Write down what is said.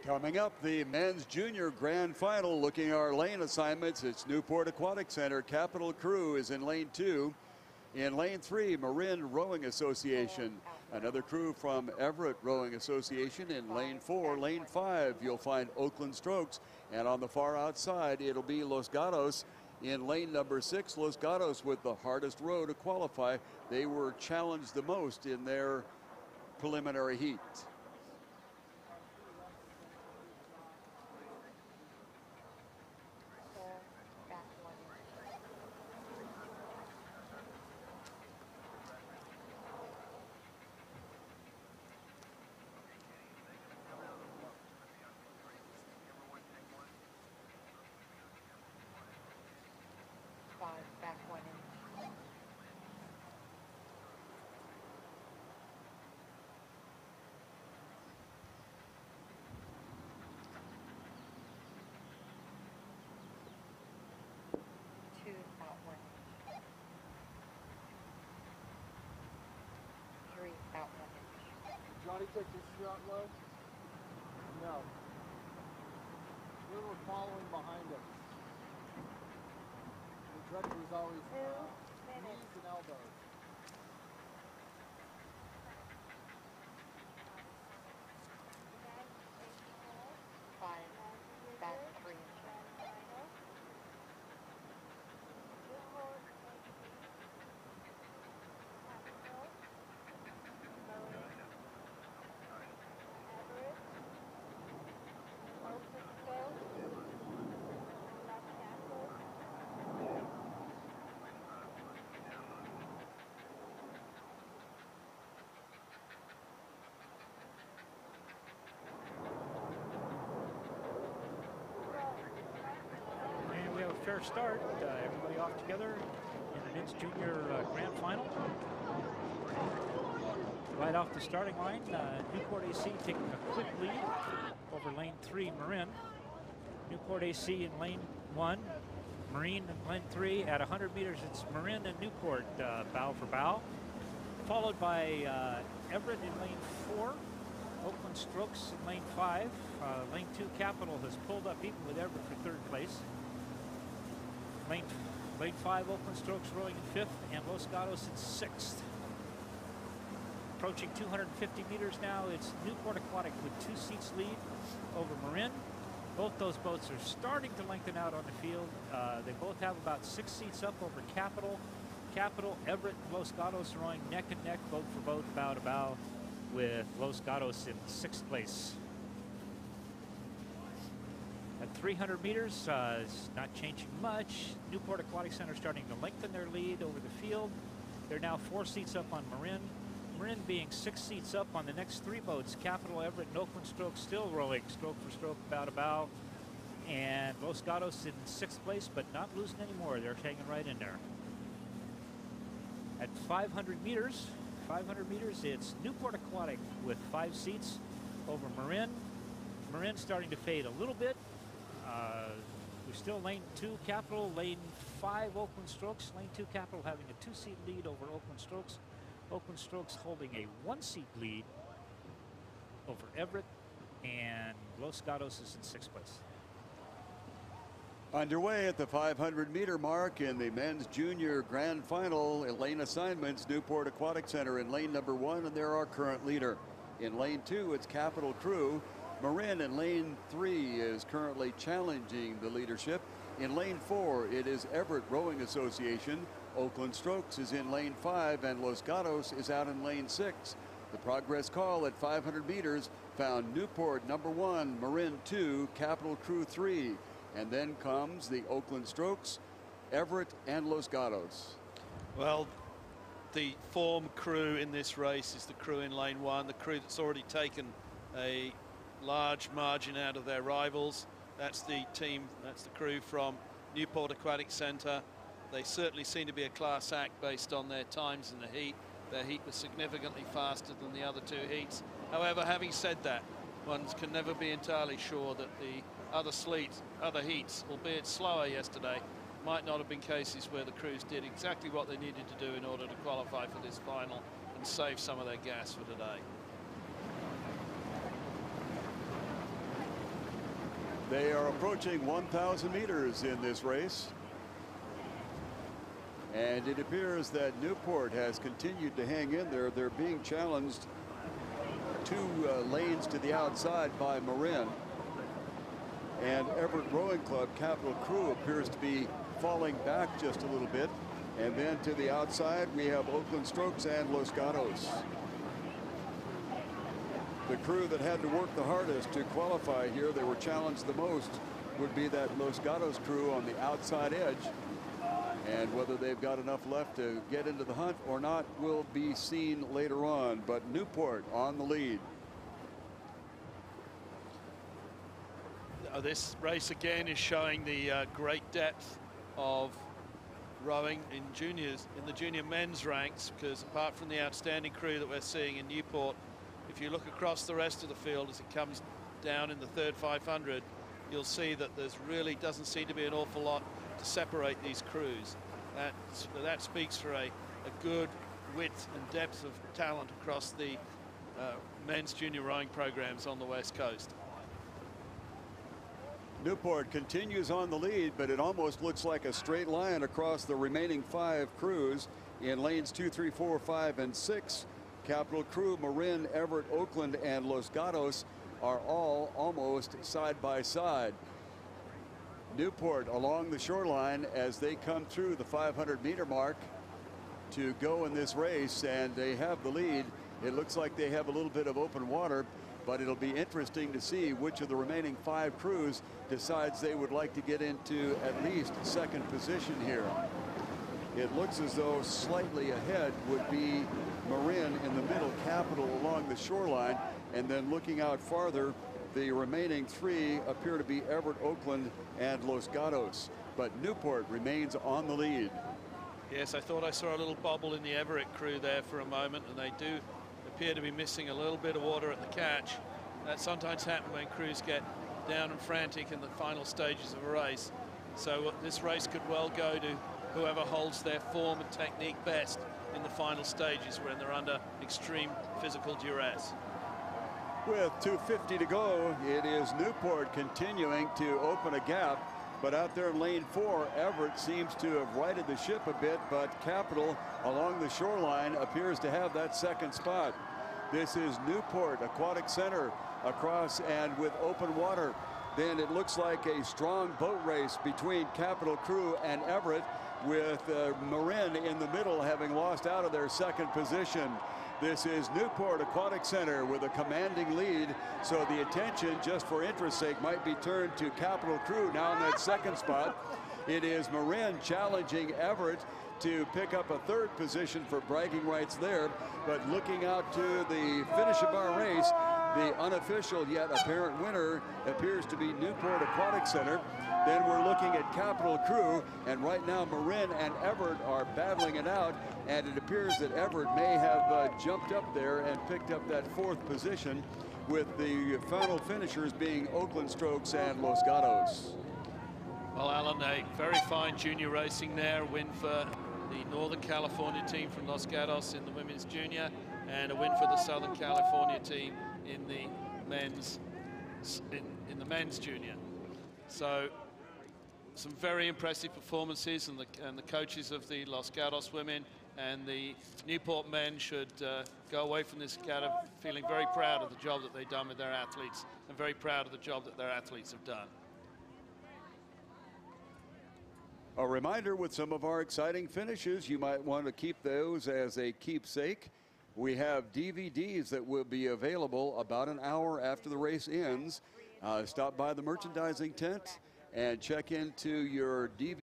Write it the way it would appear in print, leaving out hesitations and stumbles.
Coming up, the men's junior grand final. Looking at our lane assignments, it's Newport Aquatic Center. Capital Crew is in lane 2. In lane 3, Marin Rowing Association. Another crew from Everett Rowing Association in lane 4. Lane 5, you'll find Oakland Strokes. And on the far outside, it'll be Los Gatos. In lane number 6, Los Gatos with the hardest row to qualify. They were challenged the most in their preliminary heat. Johnny took this shot low? No. We were following behind him. The director was always knees and elbows. Fair start. Everybody off together in the men's junior grand final. Right off the starting line, Newport AC taking a quick lead over lane 3, Marin. Newport AC in lane 1, Marin in lane 3. At 100 meters, it's Marin and Newport bow for bow. Followed by Everett in lane 4, Oakland Strokes in lane 5. Lane 2, Capital has pulled up even with Everett for 3rd place. Lane 5, Oakland Strokes rowing in 5th, and Los Gatos in 6th. Approaching 250 meters now, it's Newport Aquatic with 2 seats lead over Marin. Both those boats are starting to lengthen out on the field. They both have about 6 seats up over Capital. Capital, Everett, and Los Gatos rowing neck and neck, boat for boat, bow to bow, with Los Gatos in 6th place. At 300 meters, it's not changing much. Newport Aquatic Center starting to lengthen their lead over the field. They're now 4 seats up on Marin. Marin being 6 seats up on the next 3 boats. Capital, Everett, and Oakland Strokes still rowing stroke for stroke, bow to bow. And Los Gatos in 6th place, but not losing any more. They're hanging right in there. At 500 meters, it's Newport Aquatic with 5 seats over Marin. Marin starting to fade a little bit. We're still lane 2 Capital, lane 5 Oakland Strokes. Lane 2 Capital having a 2-seat lead over Oakland Strokes. Oakland Strokes holding a 1-seat lead over Everett, and Los Gatos is in 6th place. Underway at the 500-meter mark in the men's junior grand final. Lane assignments, Newport Aquatic Center in lane number 1, and they're our current leader. In lane 2, it's Capital Crew. Marin in lane 3 is currently challenging the leadership. In lane 4, it is Everett Rowing Association. Oakland Strokes is in lane 5, and Los Gatos is out in lane 6. The progress call at 500 meters found Newport number 1, Marin 2, Capital Crew 3. And then comes the Oakland Strokes, Everett, and Los Gatos. Well, the form crew in this race is the crew in lane 1, the crew that's already taken a large margin out of their rivals. That's the team, that's the crew from Newport Aquatic Center. They certainly seem to be a class act based on their times in the heat. Their heat was significantly faster than the other 2 heats. However, having said that, one can never be entirely sure that the other heats, albeit slower yesterday, might not have been cases where the crews did exactly what they needed to do in order to qualify for this final and save some of their gas for today. They are approaching 1,000 meters in this race. And it appears that Newport has continued to hang in there. They're being challenged 2 lanes to the outside by Marin. And Everett Rowing Club Capital Crew appears to be falling back just a little bit. And then to the outside, we have Oakland Strokes and Los Gatos. The crew that had to work the hardest to qualify here, they were challenged the most, would be that Los Gatos crew on the outside edge. And whether they've got enough left to get into the hunt or not will be seen later on. But Newport on the lead. This race again is showing the great depth of rowing in juniors, in the junior men's ranks, because apart from the outstanding crew that we're seeing in Newport, if you look across the rest of the field as it comes down in the third 500, you'll see that there's really doesn't seem to be an awful lot to separate these crews. That speaks for a good width and depth of talent across the men's junior rowing programs on the West Coast. Newport continues on the lead, but it almost looks like a straight line across the remaining 5 crews in lanes 2, 3, 4, 5, and 6. Capital Crew, Marin, Everett, Oakland, and Los Gatos are all almost side by side. Newport along the shoreline as they come through the 500-meter mark to go in this race, and they have the lead. It looks like they have a little bit of open water, but it'll be interesting to see which of the remaining 5 crews decides they would like to get into at least second position here. It looks as though slightly ahead would be Marin in the middle, Capital along the shoreline, and then looking out farther, the remaining 3 appear to be Everett, Oakland, and Los Gatos. But Newport remains on the lead. Yes, I thought I saw a little bobble in the Everett crew there for a moment, and they do appear to be missing a little bit of water at the catch. That sometimes happens when crews get down and frantic in the final stages of a race. So this race could well go to whoever holds their form and technique best in the final stages when they're under extreme physical duress. With 2:50 to go, it is Newport continuing to open a gap. But out there in lane 4, Everett seems to have righted the ship a bit, but Capital along the shoreline appears to have that second spot. This is Newport Aquatic Center across and with open water. Then it looks like a strong boat race between Capital Crew and Everett, with Marin in the middle having lost out of their second position. This is Newport Aquatic Center with a commanding lead, so the attention, just for interest's sake, might be turned to Capital Crew now in that second spot. It is Marin challenging Everett to pick up a third position for bragging rights there, but looking out to the finish of our race, the unofficial yet apparent winner appears to be Newport Aquatic Center. Then we're looking at Capital Crew, and right now Marin and Everett are battling it out, and it appears that Everett may have jumped up there and picked up that 4th position, with the final finishers being Oakland Strokes and Los Gatos. Well, Alan, a very fine junior racing there. Win for the Northern California team from Los Gatos in the women's junior, and a win for the Southern California team in the men's junior. So some very impressive performances, and the coaches of the Los Gatos women and the Newport men should go away from this regatta feeling very proud of the job that they've done with their athletes, and very proud of the job that their athletes have done. A reminder, with some of our exciting finishes, you might want to keep those as a keepsake. We have DVDs that will be available about an hour after the race ends. Stop by the merchandising tent and check into your DVD